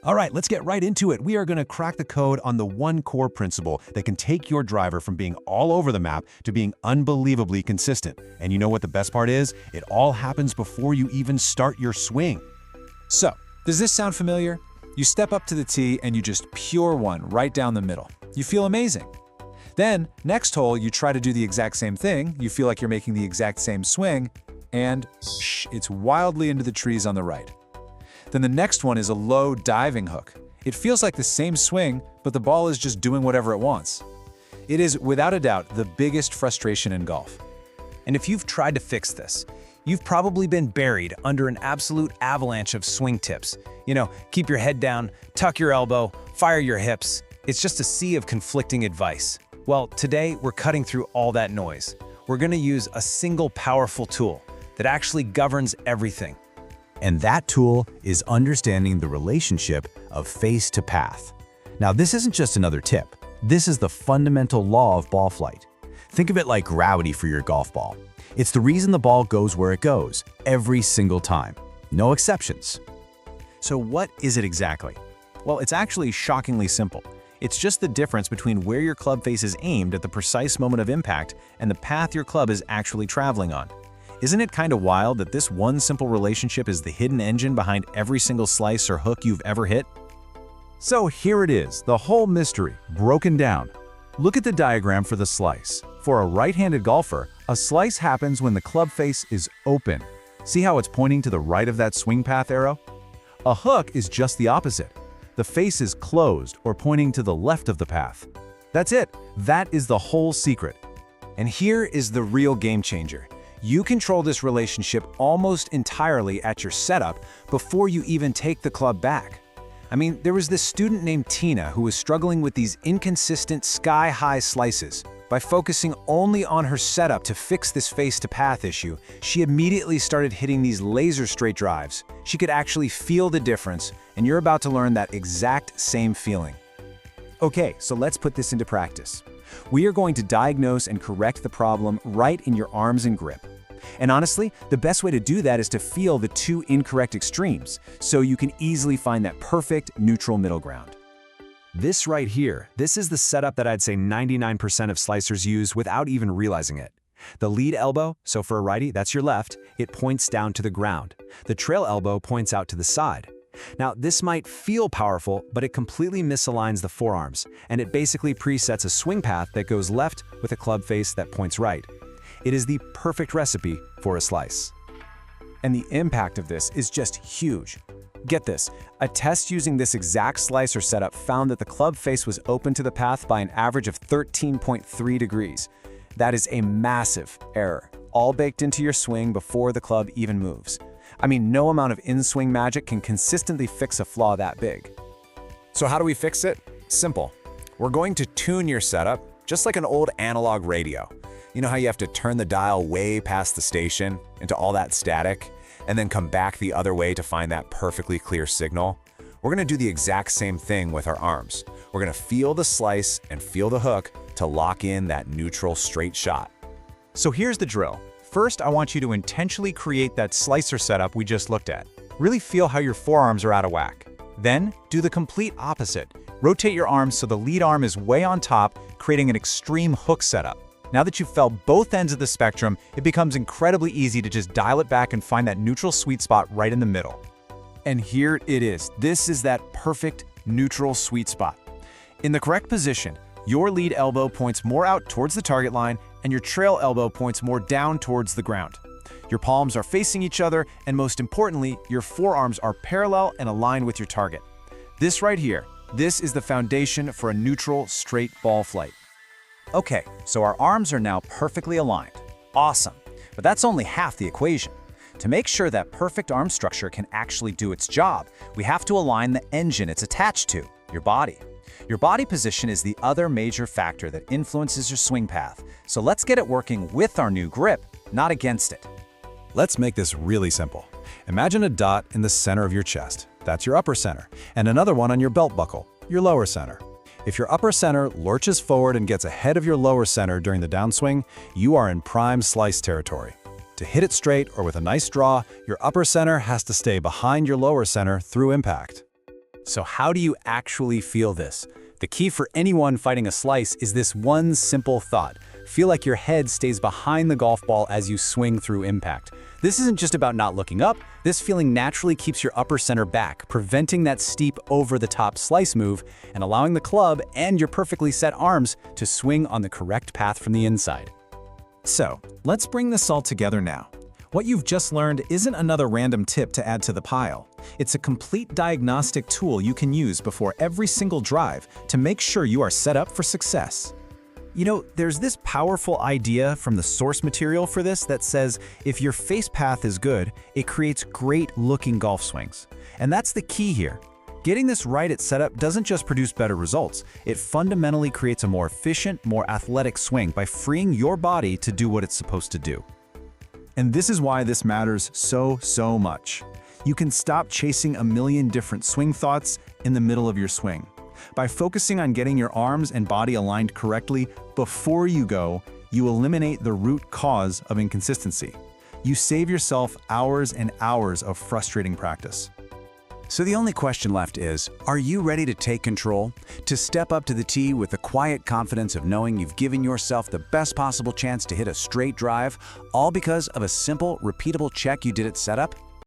All right, let's get right into it. We are going to crack the code on the one core principle that can take your driver from being all over the map to being unbelievably consistent. And you know what the best part is? It all happens before you even start your swing. So, does this sound familiar? You step up to the tee and you just pure one right down the middle. You feel amazing. Then, next hole, you try to do the exact same thing, you feel like you're making the exact same swing, and it's wildly into the trees on the right. Then the next one is a low diving hook. It feels like the same swing, but the ball is just doing whatever it wants. It is, without a doubt, the biggest frustration in golf. And if you've tried to fix this, you've probably been buried under an absolute avalanche of swing tips. Keep your head down, tuck your elbow, fire your hips. It's just a sea of conflicting advice. Well, today we're cutting through all that noise. We're going to use a single powerful tool that actually governs everything. And that tool is understanding the relationship of face to path. Now, this isn't just another tip. This is the fundamental law of ball flight. Think of it like gravity for your golf ball. It's the reason the ball goes where it goes, every single time. No exceptions. So what is it exactly? Well, it's actually shockingly simple. It's just the difference between where your club face is aimed at the precise moment of impact and the path your club is actually traveling on. Isn't it kind of wild that this one simple relationship is the hidden engine behind every single slice or hook you've ever hit? So here it is, the whole mystery, broken down. Look at the diagram for the slice. For a right-handed golfer, a slice happens when the club face is open. See how it's pointing to the right of that swing path arrow? A hook is just the opposite. The face is closed or pointing to the left of the path. That's it. That is the whole secret. And here is the real game changer. You control this relationship almost entirely at your setup before you even take the club back. There was this student named Tina who was struggling with these inconsistent sky-high slices. By focusing only on her setup to fix this face-to-path issue, she immediately started hitting these laser straight drives. She could actually feel the difference, and you're about to learn that exact same feeling. Okay, so let's put this into practice. We are going to diagnose and correct the problem right in your arms and grip. And honestly, the best way to do that is to feel the two incorrect extremes, so you can easily find that perfect neutral middle ground. This right here, this is the setup that I'd say 99% of slicers use without even realizing it. The lead elbow, so for a righty, that's your left, it points down to the ground. The trail elbow points out to the side. Now, this might feel powerful, but it completely misaligns the forearms, and it basically presets a swing path that goes left with a club face that points right. It is the perfect recipe for a slice. And the impact of this is just huge. Get this, a test using this exact slicer setup found that the club face was open to the path by an average of 13.3 degrees. That is a massive error, all baked into your swing before the club even moves. No amount of in-swing magic can consistently fix a flaw that big. So how do we fix it? Simple. We're going to tune your setup just like an old analog radio. You know how you have to turn the dial way past the station into all that static, and then come back the other way to find that perfectly clear signal? We're going to do the exact same thing with our arms. We're going to feel the slice and feel the hook to lock in that neutral straight shot. So here's the drill. First, I want you to intentionally create that slicer setup we just looked at. Really feel how your forearms are out of whack. Then, do the complete opposite. Rotate your arms so the lead arm is way on top, creating an extreme hook setup. Now that you've felt both ends of the spectrum, it becomes incredibly easy to just dial it back and find that neutral sweet spot right in the middle. And here it is. This is that perfect neutral sweet spot. In the correct position, your lead elbow points more out towards the target line and your trail elbow points more down towards the ground. Your palms are facing each other, and most importantly, your forearms are parallel and aligned with your target. This right here, this is the foundation for a neutral, straight ball flight. Okay, so our arms are now perfectly aligned. Awesome. But that's only half the equation. To make sure that perfect arm structure can actually do its job, we have to align the engine it's attached to, your body. Your body position is the other major factor that influences your swing path, so let's get it working with our new grip, not against it. Let's make this really simple. Imagine a dot in the center of your chest. That's your upper center, and another one on your belt buckle, your lower center. If your upper center lurches forward and gets ahead of your lower center during the downswing, you are in prime slice territory. To hit it straight or with a nice draw, your upper center has to stay behind your lower center through impact. So how do you actually feel this? The key for anyone fighting a slice is this one simple thought. Feel like your head stays behind the golf ball as you swing through impact. This isn't just about not looking up. This feeling naturally keeps your upper center back, preventing that steep over-the-top slice move and allowing the club and your perfectly set arms to swing on the correct path from the inside. So, let's bring this all together now. What you've just learned isn't another random tip to add to the pile. It's a complete diagnostic tool you can use before every single drive to make sure you are set up for success. You know, there's this powerful idea from the source material for this that says if your face path is good, it creates great-looking golf swings. And that's the key here. Getting this right at setup doesn't just produce better results, it fundamentally creates a more efficient, more athletic swing by freeing your body to do what it's supposed to do. And this is why this matters so much. You can stop chasing a million different swing thoughts in the middle of your swing. By focusing on getting your arms and body aligned correctly before you go, you eliminate the root cause of inconsistency. You save yourself hours and hours of frustrating practice. So the only question left is, are you ready to take control? To step up to the tee with the quiet confidence of knowing you've given yourself the best possible chance to hit a straight drive, all because of a simple, repeatable check you did at setup?